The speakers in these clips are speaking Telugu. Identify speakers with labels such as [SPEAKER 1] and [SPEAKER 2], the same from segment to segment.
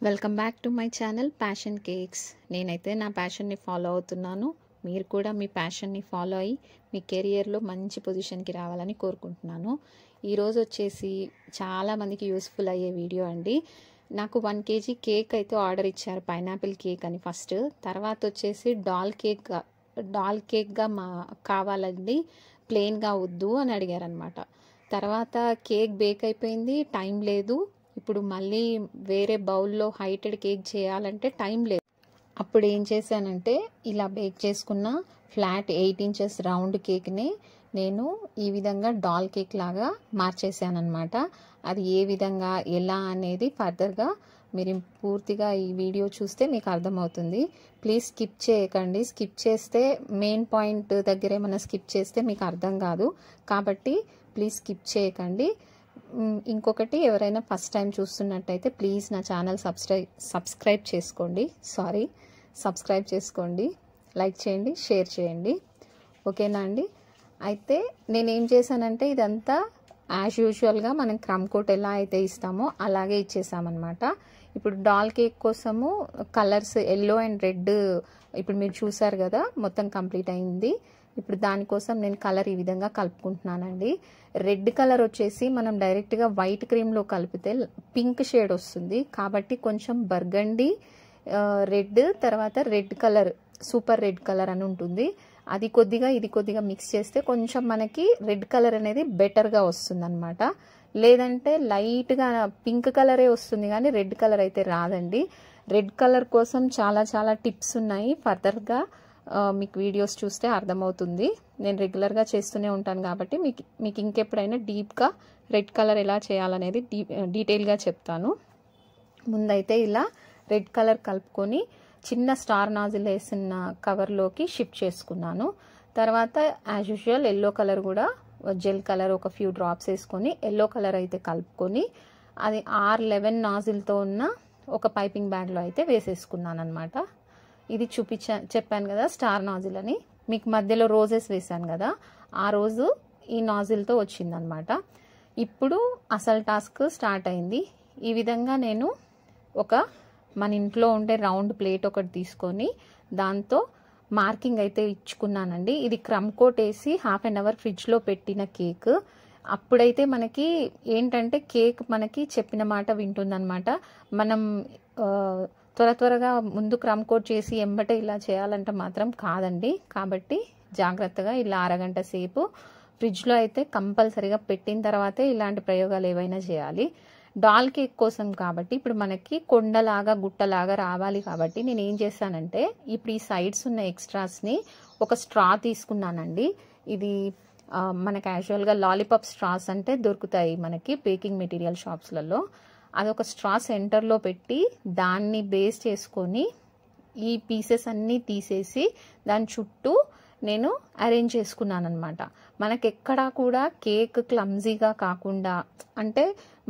[SPEAKER 1] Welcome back to my channel passion cakes. నేనైతే నా ప్యాషన్ని ఫాలో అవుతున్నాను. మీరు కూడా మీ ప్యాషన్ని ఫాలో అయ్యి మీ కెరియర్లో మంచి పొజిషన్కి రావాలని కోరుకుంటున్నాను. ఈరోజు వచ్చేసి చాలామందికి యూస్ఫుల్ అయ్యే వీడియో అండి. నాకు 1 kg కేక్ అయితే ఆర్డర్ ఇచ్చారు, పైనాపిల్ కేక్ అని ఫస్ట్. తర్వాత వచ్చేసి డాల్ కేక్గా కావాలండి, ప్లెయిన్గా వద్దు అని అడిగారు అనమాట. తర్వాత కేక్ బేక్ అయిపోయింది, టైం లేదు. ఇప్పుడు మళ్ళీ వేరే బౌల్లో హైటెడ్ కేక్ చేయాలంటే టైం లేదు. అప్పుడు ఏం చేశానంటే ఇలా బేక్ చేసుకున్న ఫ్లాట్ 8 inches రౌండ్ కేక్ని నేను ఈ విధంగా డాల్ కేక్ లాగా మార్చేసాను అనమాట. అది ఏ విధంగా ఎలా అనేది ఫర్దర్గా మీరు పూర్తిగా ఈ వీడియో చూస్తే మీకు అర్థమవుతుంది. ప్లీజ్ స్కిప్ చేయకండి. స్కిప్ చేస్తే మెయిన్ పాయింట్ దగ్గర ఏమైనా స్కిప్ చేస్తే మీకు అర్థం కాదు, కాబట్టి ప్లీజ్ స్కిప్ చేయకండి. ఇంకొకటి, ఎవరైనా ఫస్ట్ టైం చూస్తున్నట్టయితే ప్లీజ్ నా ఛానల్ సబ్స్క్రైబ్ చేసుకోండి, లైక్ చేయండి, షేర్ చేయండి. ఓకేనా అండి? అయితే నేనేం చేశానంటే ఇదంతా యాజ్ యూజువల్గా మనం క్రమ్ కోట్ ఎలా అయితే ఇస్తామో అలాగే ఇచ్చేసామన్నమాట. ఇప్పుడు డాల్ కేక్ కోసము కలర్స్ ఎల్లో అండ్ రెడ్ ఇప్పుడు మీరు చూసారు కదా, మొత్తం కంప్లీట్ అయింది. ఇప్పుడు దానికోసం నేను కలర్ ఈ విధంగా కలుపుకుంటున్నానండి. రెడ్ కలర్ వచ్చేసి మనం డైరెక్ట్గా వైట్ క్రీమ్లో కలిపితే పింక్ షేడ్ వస్తుంది, కాబట్టి కొంచెం బర్గండీ రెడ్, తర్వాత red colour, super red colour అని ఉంటుంది. అది కొద్దిగా ఇది కొద్దిగా మిక్స్ చేస్తే కొంచెం మనకి రెడ్ కలర్ అనేది బెటర్గా వస్తుంది అనమాట. లేదంటే లైట్గా పింక్ కలరే వస్తుంది కానీ రెడ్ కలర్ అయితే రాదండి. రెడ్ కలర్ కోసం చాలా టిప్స్ ఉన్నాయి, ఫర్దర్గా మీకు వీడియోస్ చూస్తే అర్థమవుతుంది. నేను రెగ్యులర్గా చేస్తూనే ఉంటాను కాబట్టి మీకు ఇంకెప్పుడైనా డీప్గా రెడ్ కలర్ ఎలా చేయాలనేది డీటెయిల్గా చెప్తాను. ముందైతే ఇలా రెడ్ కలర్ కలుపుకొని చిన్న స్టార్ నాజిల్ వేసిన కవర్లోకి షిఫ్ట్ చేసుకున్నాను. తర్వాత యాజ్ యూజువల్ ఎల్లో కలర్ కూడా జెల్ కలర్ ఒక ఫ్యూ డ్రాప్స్ వేసుకొని ఎల్లో కలర్ అయితే కలుపుకొని అది R11 నాజిల్తో ఉన్న ఒక పైపింగ్ బ్యాగ్లో అయితే వేసేసుకున్నాను అనమాట. ఇది చెప్పాను కదా స్టార్ నాజిల్ అని. మీకు మధ్యలో రోజెస్ వేసాను కదా, ఆ రోజు ఈ నాజిల్తో వచ్చిందనమాట. ఇప్పుడు అసలు టాస్క్ స్టార్ట్ అయింది. ఈ విధంగా నేను మన ఇంట్లో ఉండే రౌండ్ ప్లేట్ ఒకటి తీసుకొని దాంతో మార్కింగ్ అయితే ఇచ్చుకున్నానండి. ఇది క్రమ్ కోట్ వేసి 1/2 hour ఫ్రిడ్జ్లో పెట్టిన కేక్. అప్పుడైతే మనకి ఏంటంటే కేక్ మనకి చెప్పిన మాట వింటుందన్నమాట. మనం త్వరగా ముందు క్రమ్ కోట్ చేసి ఎంబటే ఇలా చేయాలంటే మాత్రం కాదండి. కాబట్టి జాగ్రత్తగా ఇలా అరగంట సేపు ఫ్రిడ్జ్లో అయితే కంపల్సరీగా పెట్టిన తర్వాతే ఇలాంటి ప్రయోగాలు ఏవైనా చేయాలి. డాల్ కేక్ కోసం కాబట్టి ఇప్పుడు మనకి కొండలాగా గుట్టలాగా రావాలి కాబట్టి నేను ఏం చేశానంటే ఇప్పుడు ఈ సైడ్స్ ఉన్న ఎక్స్ట్రాస్ని ఒక స్ట్రా తీసుకున్నానండి. ఇది మనకి యాజువల్గా లాలీపాప్ స్ట్రాస్ అంటే దొరుకుతాయి మనకి బేకింగ్ మెటీరియల్ షాప్స్లలో. అదొక స్ట్రా సెంటర్లో పెట్టి దాన్ని బేస్ చేసుకొని ఈ పీసెస్ అన్నీ తీసేసి దాని చుట్టూ నేను అరేంజ్ చేసుకున్నాను అనమాట. మనకి ఎక్కడా కూడా కేక్ క్లమ్జీగా కాకుండా, అంటే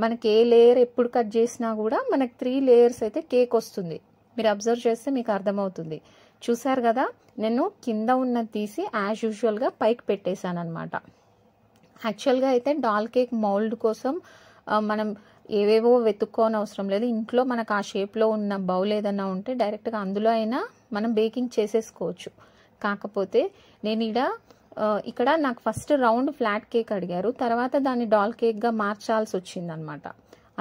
[SPEAKER 1] మనకి ఏ లేయర్ ఎప్పుడు కట్ చేసినా కూడా మనకి 3 layers అయితే కేక్ వస్తుంది. మీరు అబ్జర్వ్ చేస్తే మీకు అర్థమవుతుంది. చూసారు కదా, నేను కింద ఉన్నది తీసి యాజ్ యూజువల్గా పైకి పెట్టేశాను అనమాట. యాక్చువల్గా అయితే డాల్ కేక్ మౌల్డ్ కోసం మనం ఏవేవో వెతుక్కోని అవసరం లేదు. ఇంట్లో మనకు ఆ షేప్లో ఉన్న బౌల్ ఏదైనా ఉంటే డైరెక్ట్గా అందులో అయినా మనం బేకింగ్ చేసేసుకోవచ్చు. కాకపోతే నేను ఇక్కడ నాకు ఫస్ట్ రౌండ్ ఫ్లాట్ కేక్ అడిగారు, తర్వాత దాన్ని డాల్ కేక్గా మార్చాల్సి వచ్చింది అనమాట.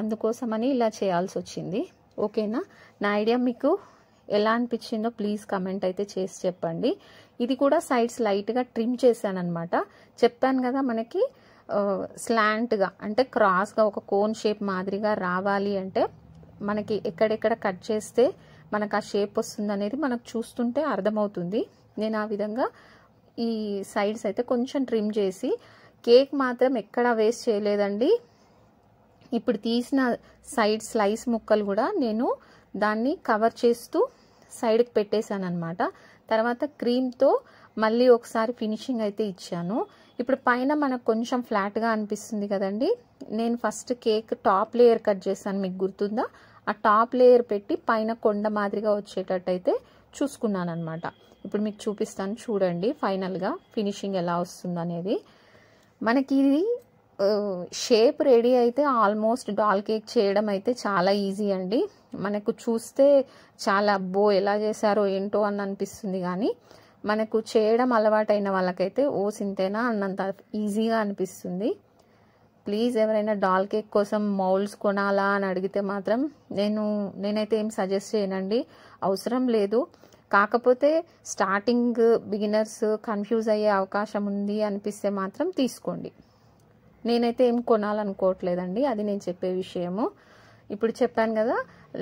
[SPEAKER 1] అందుకోసమని ఇలా చేయాల్సి వచ్చింది. ఓకేనా? నా ఐడియా మీకు ఎలా అనిపించిందో ప్లీజ్ కమెంట్ అయితే చేసి చెప్పండి. ఇది కూడా సైడ్స్ లైట్గా ట్రిమ్ చేశాను అనమాట. చెప్పాను కదా మనకి స్లాంట్గా అంటే క్రాస్గా ఒక కోన్ షేప్ మాదిరిగా రావాలి అంటే మనకి ఎక్కడెక్కడ కట్ చేస్తే మనకు ఆ షేప్ వస్తుంది అనేది మనకు చూస్తుంటే అర్థమవుతుంది. నేను ఆ విధంగా ఈ సైడ్స్ అయితే కొంచెం ట్రిమ్ చేసి, కేక్ మాత్రం ఎక్కడా వేస్ట్ చేయలేదండి. ఇప్పుడు తీసిన సైడ్ స్లైస్ ముక్కలు కూడా నేను దాన్ని కవర్ చేస్తూ సైడ్కి పెట్టేశాను అనమాట. తర్వాత క్రీమ్తో మళ్ళీ ఒకసారి ఫినిషింగ్ అయితే ఇచ్చాను. ఇప్పుడు పైన మనకు కొంచెం ఫ్లాట్గా అనిపిస్తుంది కదండి, నేను first cake top layer cut చేశాను, మీకు గుర్తుందా? ఆ టాప్ లేయర్ పెట్టి పైన కొండ మాదిరిగా వచ్చేటట్టు అయితే చూసుకున్నాను అనమాట. ఇప్పుడు మీకు చూపిస్తాను చూడండి ఫైనల్గా ఫినిషింగ్ ఎలా వస్తుంది అనేది. మనకి ఇది షేప్ రెడీ అయితే ఆల్మోస్ట్ డాల్ కేక్ చేయడం అయితే చాలా ఈజీ అండి. మనకు చూస్తే చాలా ఎలా చేశారో ఏంటో అని అనిపిస్తుంది, కానీ మనకు చేయడం అలవాటైన వాళ్ళకైతే సింతేనా అన్నంత ఈజీగా అనిపిస్తుంది. ప్లీజ్ ఎవరైనా డాల్ కేక్ కోసం మౌల్డ్స్ కొనాలా అని అడిగితే మాత్రం నేనైతే ఏం సజెస్ట్ చేయనండి, అవసరం లేదు. కాకపోతే స్టార్టింగ్ బిగినర్స్ కన్ఫ్యూజ్ అయ్యే అవకాశం ఉంది అనిపిస్తే మాత్రం తీసుకోండి. నేనైతే ఏం కొనాలనుకోవట్లేదండి, అది నేను చెప్పే విషయము. ఇప్పుడు చెప్పాను కదా,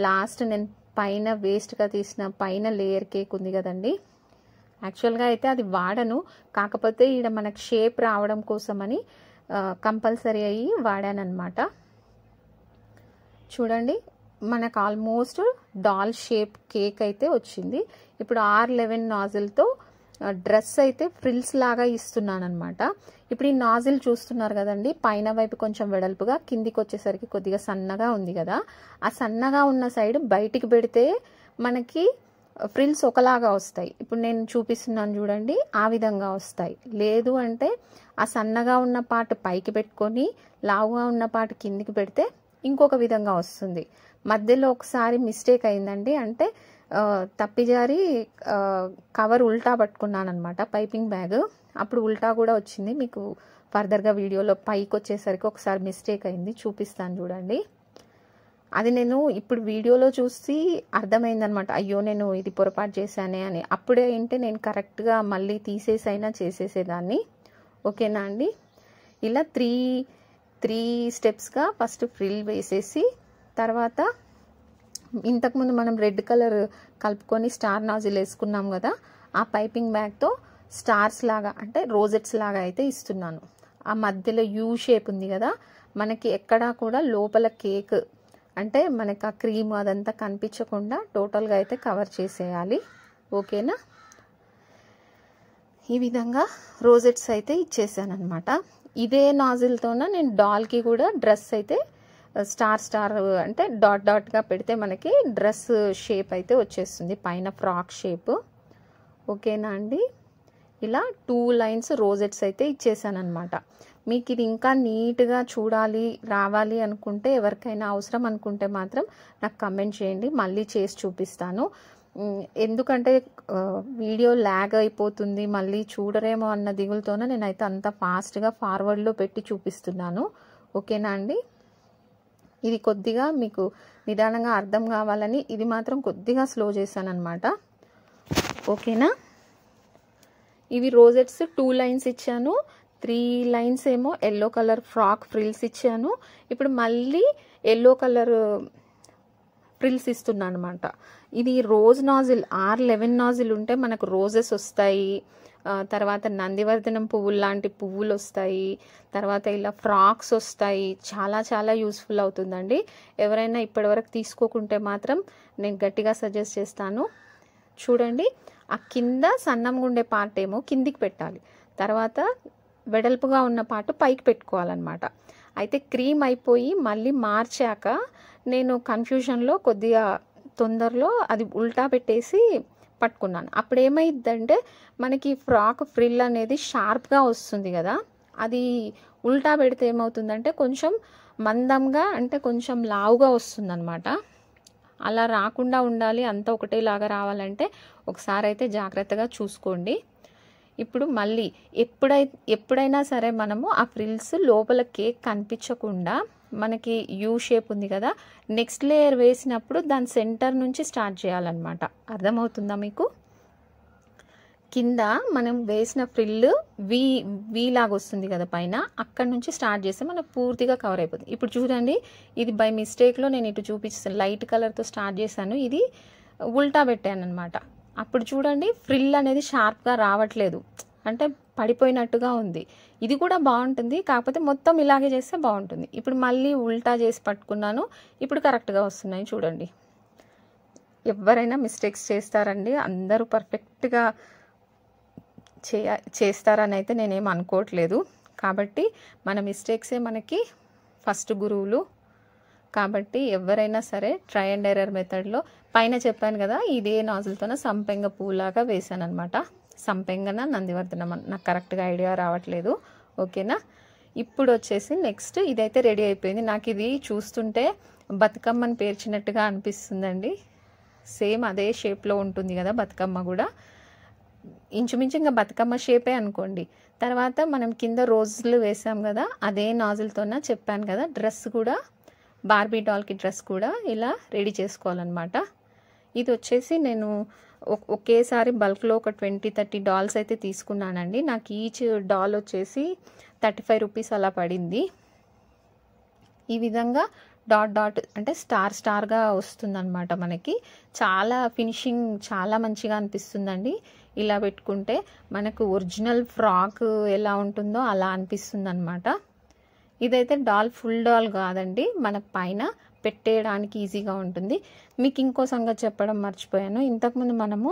[SPEAKER 1] లాస్ట్ నేను పైన వేస్ట్గా తీసిన పైన లేయర్ కేక్ ఉంది కదండి, యాక్చువల్గా అయితే అది వాడను, కాకపోతే ఈడ మనకు షేప్ రావడం కోసమని కంపల్సరీ అయ్యి వాడానన్నమాట. చూడండి, మనకు ఆల్మోస్ట్ డాల్ షేప్ కేక్ అయితే వచ్చింది. ఇప్పుడు R11 నాజిల్తో డ్రెస్ అయితే ఫ్రిల్స్ లాగా ఇస్తున్నాను అనమాట. ఇప్పుడు ఈ నాజిల్ చూస్తున్నారు కదండి, పైన వైపు కొంచెం వెడల్పుగా, కిందికి వచ్చేసరికి కొద్దిగా సన్నగా ఉంది కదా, ఆ సన్నగా ఉన్న సైడ్ బయటికి పెడితే మనకి ఫ్రిల్స్ ఒకలాగా వస్తాయి. ఇప్పుడు నేను చూపిస్తున్నాను చూడండి, ఆ విధంగా వస్తాయి. లేదు అంటే ఆ సన్నగా ఉన్న పార్ట్ పైకి పెట్టుకొని లావుగా ఉన్న పార్ట్ కిందికి పెడితే ఇంకొక విధంగా వస్తుంది. మధ్యలో ఒకసారి మిస్టేక్ అయిందండి, అంటే తప్పిజారి కవర్ ఉల్టా పట్టుకున్నాను అనమాట, పైపింగ్ బ్యాగ్. అప్పుడు ఉల్టా కూడా వచ్చింది, మీకు ఫర్దర్గా వీడియోలో పైకి వచ్చేసరికి ఒకసారి మిస్టేక్ అయింది, చూపిస్తాను చూడండి. అది నేను ఇప్పుడు వీడియోలో చూసి అర్థమైందనమాట, అయ్యో నేను ఇది పొరపాటు చేశానే అని. అప్పుడే ఏంటి నేను కరెక్ట్గా మళ్ళీ తీసేసైనా చేసేసేదాన్ని. ఓకేనా అండి, ఇలా త్రీ స్టెప్స్గా ఫస్ట్ ఫ్రిల్ వేసేసి, తర్వాత ఇంతకుముందు మనం రెడ్ కలర్ కలుపుకొని స్టార్ నాజిల్ వేసుకున్నాం కదా, ఆ పైపింగ్ బ్యాగ్తో స్టార్స్ లాగా అంటే రోజెట్స్ లాగా అయితే ఇస్తున్నాను. ఆ మధ్యలో యూ షేప్ ఉంది కదా, మనకి ఎక్కడా కూడా లోపల కేక్ అంటే మనకి ఆ క్రీమ్ అదంతా కనిపించకుండా టోటల్గా అయితే కవర్ చేసేయాలి. ఓకేనా, ఈ విధంగా రోజెట్స్ అయితే ఇచ్చేసాను అనమాట. ఇదే నాజిల్తోన నేను డాల్కి కూడా డ్రెస్ అయితే స్టార్ అంటే డాట్గా పెడితే మనకి డ్రెస్ షేప్ అయితే వచ్చేస్తుంది, పైన ఫ్రాక్ షేప్. ఓకేనా అండి, ఇలా 2 లైన్స్ రోజెట్స్ అయితే ఇచ్చేసాను అనమాట. మీకు ఇది ఇంకా నీట్గా చూడాలి రావాలి అనుకుంటే, ఎవరికైనా అవసరం అనుకుంటే మాత్రం నాకు కమెంట్ చేయండి, మళ్ళీ చేసి చూపిస్తాను. ఎందుకంటే వీడియో ల్యాగ్ అయిపోతుంది, మళ్ళీ చూడరేమో అన్న దిగులతోనే నేనైతే అంత ఫాస్ట్గా ఫార్వర్డ్లో పెట్టి చూపిస్తున్నాను. ఓకేనా అండి, ఇది కొద్దిగా మీకు నిదానంగా అర్థం కావాలని ఇది మాత్రం కొద్దిగా స్లో చేశాను అనమాట. ఓకేనా, ఇవి రోజెట్స్ 2 లైన్స్ ఇచ్చాను, 3 లైన్స్ ఏమో ఎల్లో కలర్ ఫ్రాక్ ఫ్రిల్స్ ఇచ్చాను. ఇప్పుడు మళ్ళీ ఎల్లో కలర్ ఫ్రిల్స్ ఇస్తున్నాను అనమాట. ఇది రోజ్ నాజిల్ R11 నాజిల్ ఉంటే మనకు రోజెస్ వస్తాయి, తర్వాత నందివర్ధనం పువ్వులు లాంటి పువ్వులు వస్తాయి, తర్వాత ఇలా ఫ్రాక్స్ వస్తాయి. చాలా చాలా యూస్ఫుల్ అవుతుందండి. ఎవరైనా ఇప్పటివరకు తీసుకోకుంటే మాత్రం నేను గట్టిగా సజెస్ట్ చేస్తాను. చూడండి, ఆ కింద సన్నంగా ఉండే పార్ట్ ఏమో కిందికి పెట్టాలి, తర్వాత వెడల్పుగా ఉన్న పార్ట్ పైకి పెట్టుకోవాలన్నమాట. అయితే క్రీమ్ అయిపోయి మళ్ళీ మార్చాక నేను కన్ఫ్యూజన్లో కొద్దిగా తొందరలో అది ఉల్టా పెట్టేసి పట్టుకున్నాను. అప్పుడు ఏమైందంటే మనకి ఫ్రాక్ ఫ్రిల్ అనేది షార్ప్గా వస్తుంది కదా, అది ఉల్టా పెడితే ఏమవుతుందంటే కొంచెం మందంగా అంటే కొంచెం లావుగా వస్తుంది అనమాట. అలా రాకుండా ఉండాలి, అంతా ఒకటేలాగా రావాలంటే ఒకసారి అయితే జాగ్రత్తగా చూసుకోండి. ఇప్పుడు మళ్ళీ ఎప్పుడైనా సరే మనము ఆ ఫ్రిల్స్ లోపల కేక్ కనిపించకుండా, మనకి యూ షేప్ ఉంది కదా, నెక్స్ట్ లేయర్ వేసినప్పుడు దాని సెంటర్ నుంచి స్టార్ట్ చేయాలన్నమాట. అర్థమవుతుందా మీకు? కింద మనం వేసిన ఫ్రిల్ వి లాగా వస్తుంది కదా పైన, అక్కడ నుంచి స్టార్ట్ చేస్తే మనకు పూర్తిగా కవర్ అయిపోతుంది. ఇప్పుడు చూడండి, ఇది బై మిస్టేక్లో నేను ఇటు చూపిస్తాను, లైట్ కలర్తో స్టార్ట్ చేశాను, ఇది ఉల్టా పెట్టాను అనమాట. అప్పుడు చూడండి ఫ్రిల్ అనేది షార్ప్గా రావట్లేదు, అంటే పడిపోయినట్టుగా ఉంది. ఇది కూడా బాగుంటుంది, కాకపోతే మొత్తం ఇలాగే చేస్తే బాగుంటుంది. ఇప్పుడు మళ్ళీ ఉల్టా చేసి పట్టుకున్నాను, ఇప్పుడు కరెక్ట్గా వస్తున్నాయి చూడండి. ఎవరైనా మిస్టేక్స్ చేస్తారండి, అందరూ పర్ఫెక్ట్గా చేస్తారని అయితే నేనేం అనుకోవట్లేదు. కాబట్టి మన మిస్టేక్సే మనకి ఫస్ట్ గురువులు. కాబట్టి ఎవరైనా సరే ట్రై అండ్ ఎర్రర్ మెథడ్లో, పైన చెప్పాను కదా ఇదే నాజిల్తోనే సంపెంగ పూలాగా వేసాను అనమాట. సంపెంగన నందివర్ధనం నాకు కరెక్ట్గా ఐడియా రావట్లేదు. ఓకేనా, ఇప్పుడు వచ్చేసి నెక్స్ట్ ఇదైతే రెడీ అయిపోయింది. నాకు ఇది చూస్తుంటే బతుకమ్మని పేర్చినట్టుగా అనిపిస్తుందండి. సేమ్ అదే షేప్లో ఉంటుంది కదా బతుకమ్మ కూడా, ఇంచుమించు ఇంకా బతుకమ్మ షేపే అనుకోండి. తర్వాత మనం కింద రోజులు వేసాం కదా, అదే నాజిల్తోన చెప్పాను కదా, డ్రెస్ కూడా బార్బీ డాల్కి డ్రెస్ కూడా ఇలా రెడీ చేసుకోవాలన్నమాట. ఇది వచ్చేసి నేను ఒకేసారి బల్క్లో ఒక 20-30 డాల్స్ అయితే తీసుకున్నానండి. నాకు ఈచ్ డాల్ వచ్చేసి 35 రూపీస్ అలా పడింది. ఈ విధంగా డాట్ డాట్ అంటే స్టార్ స్టార్గా వస్తుందన్నమాట. మనకి చాలా ఫినిషింగ్ చాలా మంచిగా అనిపిస్తుందండి. ఇలా పెట్టుకుంటే మనకు ఒరిజినల్ ఫ్రాక్ ఎలా ఉంటుందో అలా అనిపిస్తుంది అనమాట. ఇదైతే డాల్ ఫుల్ డాల్ కాదండి, మన పైన పెట్టేయడానికి ఈజీగా ఉంటుంది. మీకు ఇంకో సంగతి చెప్పడం మర్చిపోయాను. ఇంతకుముందు మనము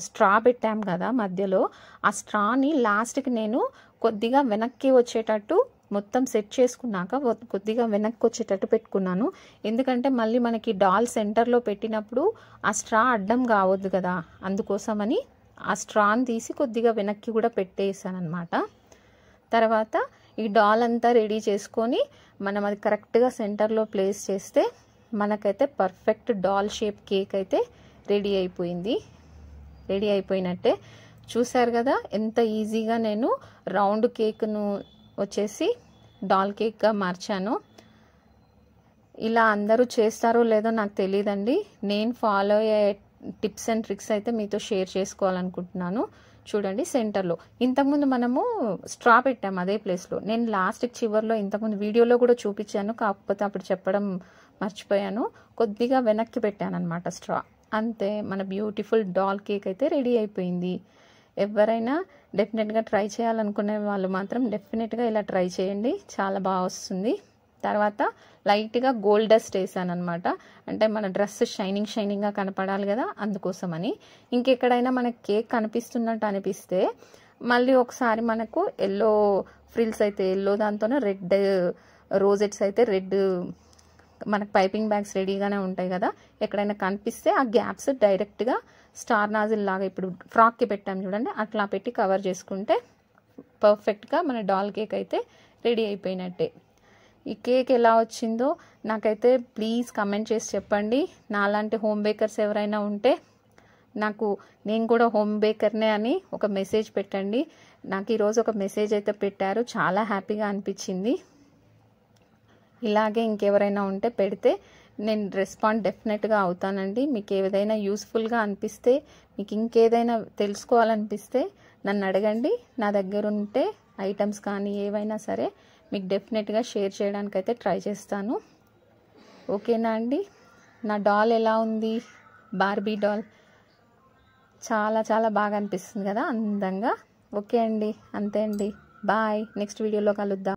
[SPEAKER 1] స్ట్రా పెట్టాం కదా మధ్యలో, ఆ స్ట్రాని లాస్ట్కి నేను కొద్దిగా వెనక్కి వచ్చేటట్టు మొత్తం సెట్ చేసుకున్నాక కొద్దిగా వెనక్కి వచ్చేటట్టు పెట్టుకున్నాను. ఎందుకంటే మళ్ళీ మనకి డాల్ సెంటర్లో పెట్టినప్పుడు ఆ స్ట్రా అడ్డం కావద్దు కదా, అందుకోసమని ఆ స్ట్రాని తీసి కొద్దిగా వెనక్కి కూడా పెట్టేసాను అనమాట. తర్వాత ఈ డాల్ అంతా రెడీ చేసుకొని మనం అది కరెక్ట్గా సెంటర్లో ప్లేస్ చేస్తే మనకైతే పర్ఫెక్ట్ డాల్ షేప్ కేక్ అయితే రెడీ అయిపోయింది. రెడీ అయిపోయినట్టే. చూసారు కదా ఎంత ఈజీగా నేను రౌండ్ కేక్ను వచ్చేసి డాల్ కేక్గా మార్చాను. ఇలా అందరూ చేస్తారో లేదో నాకు తెలియదండి. నేను ఫాలో అయ్యే టిప్స్ అండ్ ట్రిక్స్ అయితే మీతో షేర్ చేసుకోవాలనుకుంటున్నాను. చూడండి సెంటర్లో ఇంతకుముందు మనము స్ట్రా పెట్టాము అదే ప్లేస్లో. నేను లాస్ట్కి చివర్లో ఇంతకుముందు వీడియోలో కూడా చూపించాను, కాకపోతే అప్పుడు చెప్పడం మర్చిపోయాను. కొద్దిగా వెనక్కి పెట్టాను అనమాట స్ట్రా. అంతే, మన బ్యూటిఫుల్ డాల్ కేక్ అయితే రెడీ అయిపోయింది. ఎవరైనా డెఫినెట్గా ట్రై చేయాలనుకునే వాళ్ళు మాత్రం డెఫినెట్గా ఇలా ట్రై చేయండి, చాలా బాగా వస్తుంది. తర్వాత లైట్గా గోల్డ్ డస్ట్ వేసాను అనమాట. అంటే మన డ్రెస్ షైనింగ్గా కనపడాలి కదా, అందుకోసమని. ఇంకెక్కడైనా మనకి కేక్ కనిపిస్తున్నట్టు అనిపిస్తే మళ్ళీ ఒకసారి మనకు ఎల్లో ఫ్రిల్స్ అయితే ఎల్లో, దాంతోనే రెడ్ రోజెట్స్ అయితే రెడ్, మనకు పైపింగ్ బ్యాగ్స్ రెడీగానే ఉంటాయి కదా, ఎక్కడైనా కనిపిస్తే ఆ గ్యాప్స్ డైరెక్ట్గా స్టార్ నాజిల్ లాగా ఇప్పుడు ఫ్రాక్కి పెట్టాము చూడండి, అట్లా పెట్టి కవర్ చేసుకుంటే పర్ఫెక్ట్గా మన డాల్ కేక్ అయితే రెడీ అయిపోయినట్టే. ఈ కేక్ ఎలా వచ్చిందో నాకైతే ప్లీజ్ కమెంట్ చేసి చెప్పండి. నాలాంటి హోమ్ బేకర్స్ ఎవరైనా ఉంటే నాకు, నేను కూడా హోమ్ బేకర్నే అని ఒక మెసేజ్ పెట్టండి. నాకు ఈరోజు ఒక మెసేజ్ అయితే పెట్టారు, చాలా హ్యాపీగా అనిపించింది. ఇలాగే ఇంకెవరైనా ఉంటే పెడితే నేను రెస్పాండ్ డెఫినెట్గా అవుతానండి. మీకు ఏదైనా యూస్ఫుల్గా అనిపిస్తే, మీకు ఇంకేదైనా తెలుసుకోవాలనిపిస్తే నన్ను అడగండి. నా దగ్గర ఉంటే ఐటమ్స్ కానీ ఏవైనా సరే మీకు డెఫినెట్గా షేర్ చేయడానికి అయితే ట్రై చేస్తాను. ఓకేనా అండి? నా డాల్ ఎలా ఉంది? బార్బీ డాల్ చాలా చాలా బాగా అనిపిస్తుంది కదా, అందంగా. ఓకే అండి, అంతే అండి, బాయ్. నెక్స్ట్ వీడియోలో కలుద్దాం.